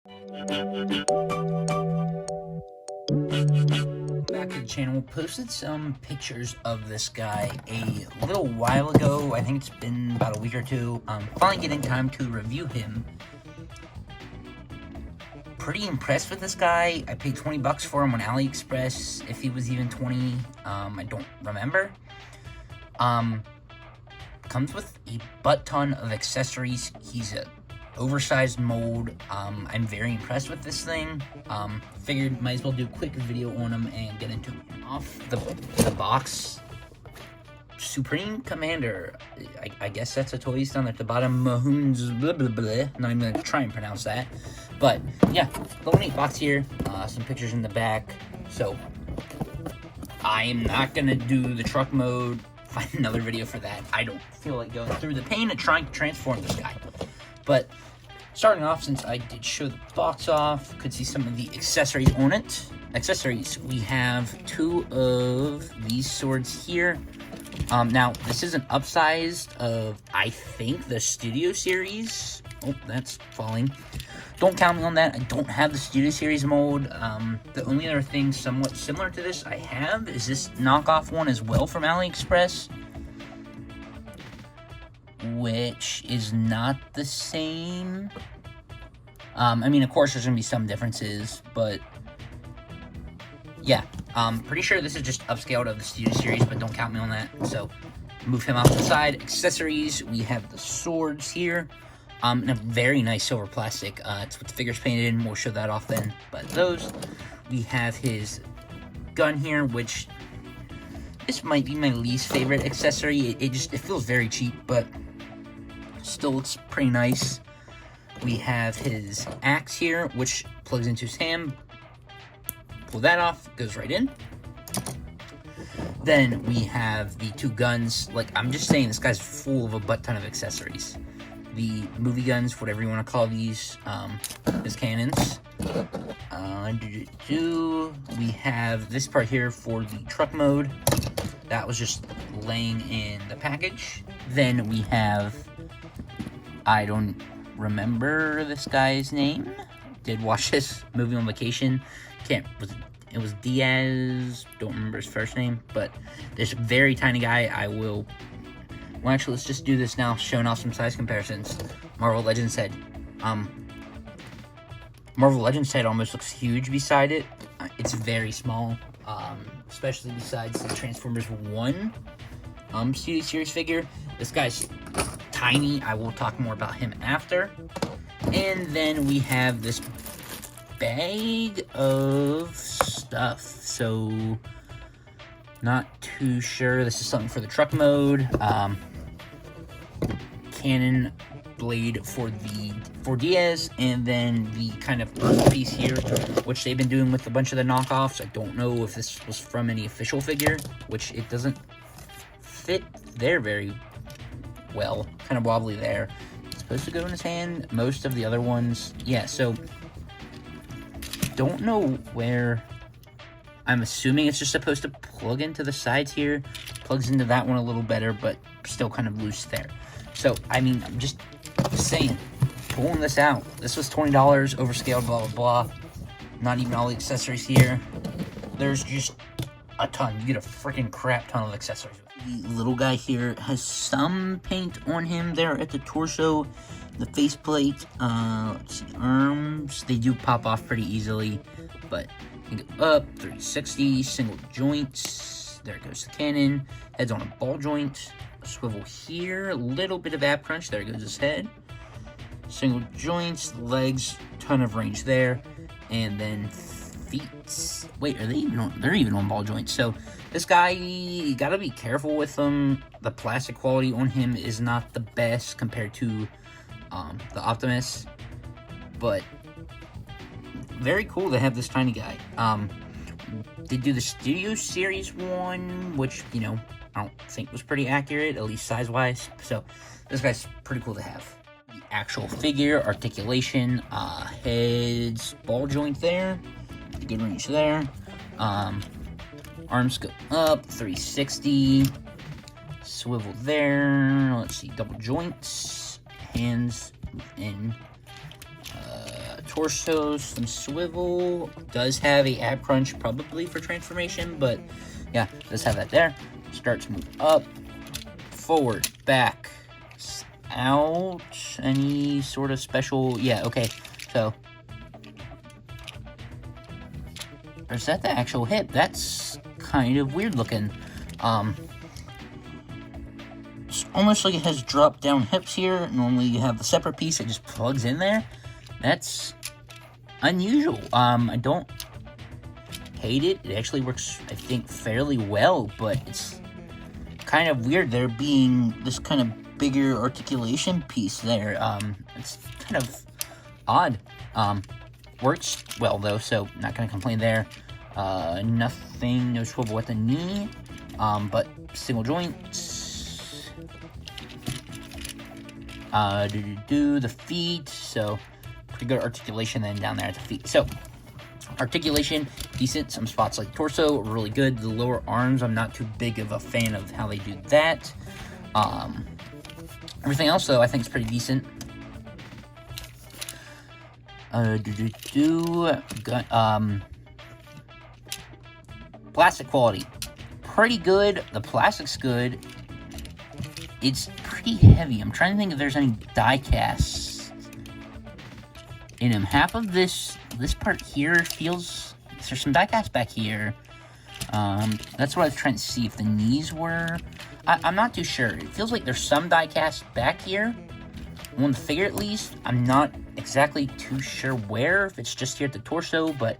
Back to the channel, posted some pictures of this guy a little while ago. I think it's been about a week or two. Finally getting time to review him. Pretty impressed with this guy. I paid 20 bucks for him on AliExpress. If he was even 20, I don't remember. Comes with a butt ton of accessories. He's a oversized mold. I'm very impressed with this thing. Figured might as well do a quick video on him and get into it. Off the box, Supreme Commander. I guess that's a toy down at the bottom. Mahoons, blah blah blah. Not even gonna try and pronounce that. But yeah, little neat box here. Some pictures in the back. So I am not gonna do the truck mode. Find another video for that. I don't feel like going through the pain of trying to transform this guy. But starting off, since I did show the box off, could see some of the accessories on it. Accessories, we have two of these swords here. Now, this is an upsized of, I think, the Studio Series. Oh, that's falling. Don't count me on that. I don't have the Studio Series mold. The only other thing somewhat similar to this I have is this knockoff one as well from AliExpress, which is not the same. I mean, of course, there's going to be some differences, but yeah, pretty sure this is just upscaled of the Studio Series, but don't count me on that. So, move him off to the side. Accessories, we have the swords here, in a very nice silver plastic. It's what the figure's painted in. We'll show that off then. But those, we have his gun here, which this might be my least favorite accessory. It feels very cheap, but still looks pretty nice. We have his axe here, which plugs into his hand. Pull that off, goes right in. Then we have the two guns. Like, I'm just saying, this guy's full of a butt ton of accessories. The movie guns, whatever you want to call these, his cannons. We have this part here for the truck mode. That was just laying in the package. Then we have, I don't remember this guy's name. Did watch this movie on vacation. It was Diaz. Don't remember his first name, but this very tiny guy. Well, actually, let's just do this now, showing off some size comparisons. Marvel Legends head. Marvel Legends head almost looks huge beside it. It's very small, especially besides the Transformers 1 Studio Series figure. This guy's tiny. I will talk more about him after. And then we have this bag of stuff. So, not too sure. This is something for the truck mode. Cannon blade for Diaz, and then the kind of earth piece here, which they've been doing with a bunch of the knockoffs. I don't know if this was from any official figure, which it doesn't fit there very well. Kind of wobbly there. It's supposed to go in his hand. Most of the other ones, yeah, so don't know where. I'm assuming it's just supposed to plug into the sides here. Plugs into that one a little better, but still kind of loose there. So, I mean, I'm just saying, pulling this out. This was $20, overscaled, blah, blah, blah. Not even all the accessories here. There's just a ton. You get a freaking crap ton of accessories. The little guy here has some paint on him there at the torso. The faceplate, let's see, arms, they do pop off pretty easily, but you go up, 360, single joints, there goes the cannon, head's on a ball joint, swivel here, a little bit of ab crunch, there goes his head, single joints, legs, ton of range there, and then feet. Wait, are they even on? They're even on ball joints. So this guy, you gotta be careful with him. The plastic quality on him is not the best compared to the Optimus, but very cool to have this tiny guy. They do the Studio Series one, which, you know, I don't think was pretty accurate, at least size-wise. So this guy's pretty cool to have. The actual figure, articulation, heads, ball joint there, good range there. Arms go up, 360, swivel there. Let's see, double joints, hands in torso, some swivel. Does have a ab crunch, probably for transformation, but yeah, does have that there. Start to move up, forward, back, out. Any sort of special? Yeah, okay. So, or is that the actual hip? That's kind of weird looking. It's almost like it has drop down hips here. Normally you have the separate piece that just plugs in there. That's unusual. I don't hate it. It actually works, I think, fairly well, but it's kind of weird there being this kind of bigger articulation piece there. It's kind of odd. Works well though, so not gonna complain there. Nothing, no swivel at the knee, but single joints. The feet, so pretty good articulation then down there at the feet. So articulation, decent. Some spots like torso, really good. The lower arms, I'm not too big of a fan of how they do that. Everything else, though, I think is pretty decent. Plastic quality, pretty good. The plastic's good. It's pretty heavy. I'm trying to think if there's any die casts in him. Half of this part here feels... There's some die casts back here. That's what I was trying to see if the knees were. I'm not too sure. It feels like there's some die cast back here. On the figure, at least. I'm not exactly too sure where. If it's just here at the torso, but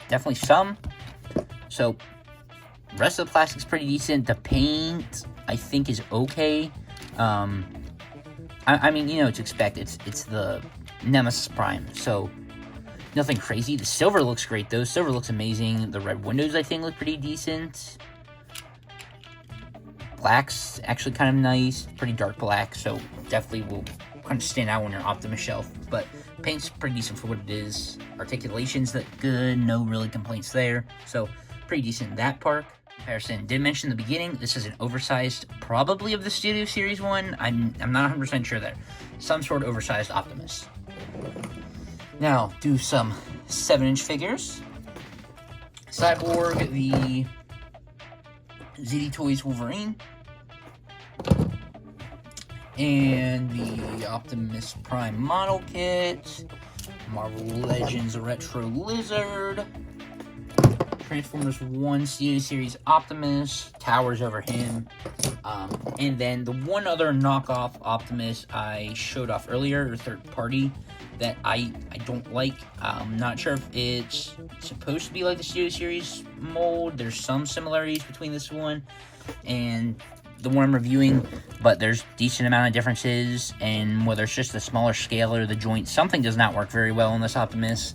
definitely some. So, rest of the plastic's pretty decent. The paint, I think, is okay. I mean, you know what to expect. It's the Nemisis Prime, so nothing crazy. The silver looks great, though. Silver looks amazing. The red windows, I think, look pretty decent. Black's actually kind of nice. Pretty dark black, so definitely will kind of stand out on your Optimus shelf. But paint's pretty decent for what it is. Articulation's that good. No really complaints there. So pretty decent in that part. Comparison. Did mention in the beginning, this is an oversized, probably of the Studio Series one. I'm not 100% sure there. Some sort of oversized Optimus. Now, do some 7-inch figures. Cyborg, the ZD Toys Wolverine, and the Optimus Prime model kit, Marvel Legends Retro Lizard, Transformers 1 Studio Series Optimus, towers over him, and then the one other knockoff Optimus I showed off earlier, or third party, that I don't like. I'm not sure if it's supposed to be like the Studio Series mold. There's some similarities between this one and the one I'm reviewing, but there's decent amount of differences, and whether it's just the smaller scale or the joint, something does not work very well on this Optimus.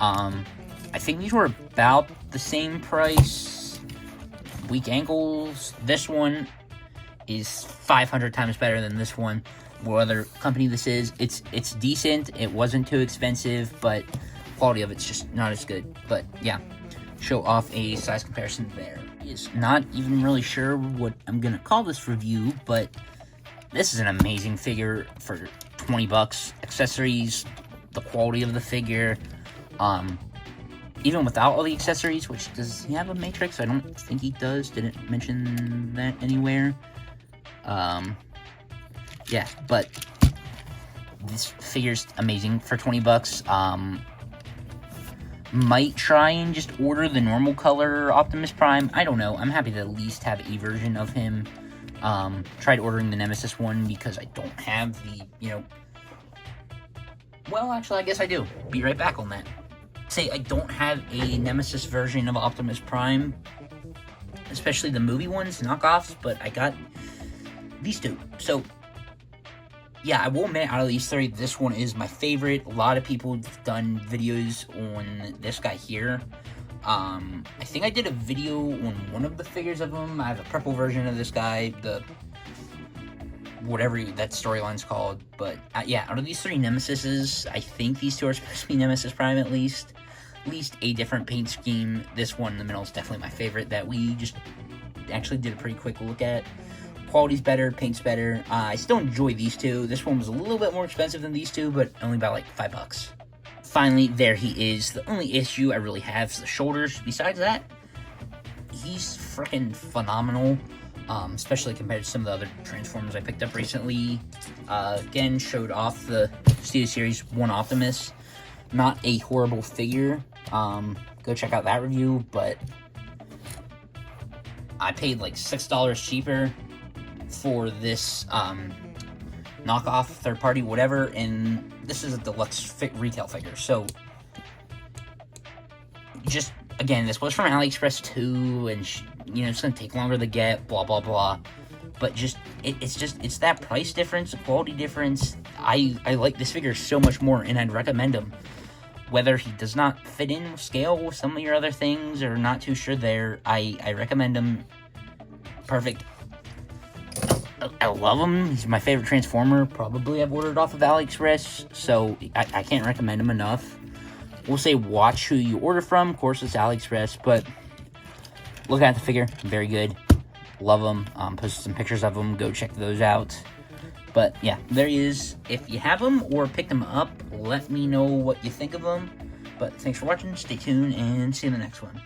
I think these were about the same price. Weak ankles. This one is 500 times better than this one. What other company this is? It's decent. It wasn't too expensive, but quality of it's just not as good. But yeah, show off a size comparison there. Is not even really sure what I'm gonna call this review, but this is an amazing figure for 20 bucks. Accessories, the quality of the figure, even without all the accessories, which does he have a matrix? I don't think he does. Didn't mention that anywhere. Yeah, but this figure's amazing for 20 bucks. Might try and just order the normal color Optimus Prime. I don't know. I'm happy to at least have a version of him. Tried ordering the Nemesis one because I don't have the, well, actually, I guess I do. Be right back on that. Say I don't have a Nemesis version of Optimus Prime, especially the movie ones, knockoffs, but I got these two. So, yeah, I will admit, out of these three, this one is my favorite. A lot of people have done videos on this guy here. I think I did a video on one of the figures of him. I have a purple version of this guy, the whatever that storyline's called. But yeah, out of these three Nemesises, I think these two are supposed to be Nemesis Prime at least. At least a different paint scheme. This one in the middle is definitely my favorite that we just actually did a pretty quick look at. Quality's better, paint's better. I still enjoy these two. This one was a little bit more expensive than these two, but only about like $5. finally, there he is. The only issue I really have is the shoulders. Besides that, he's freaking phenomenal, especially compared to some of the other Transformers I picked up recently. Again, showed off the Studio Series 1 Optimus. Not a horrible figure. Go check out that review, but I paid like $6 cheaper for this knockoff, third party, whatever, and this is a deluxe retail figure. So, just again, this was from AliExpress too, and it's gonna take longer to get, blah blah blah. But just it's that price difference, the quality difference. I like this figure so much more, and I'd recommend him. Whether he does not fit in with scale with some of your other things, or not too sure there, I recommend him. Perfect. I love him. He's my favorite Transformer. Probably I've ordered off of AliExpress, so I can't recommend him enough. We'll say watch who you order from. Of course, it's AliExpress, but look at the figure. Very good. Love him. Posted some pictures of him. Go check those out. But yeah, there he is. If you have him or picked him up, let me know what you think of him. But thanks for watching. Stay tuned and see you in the next one.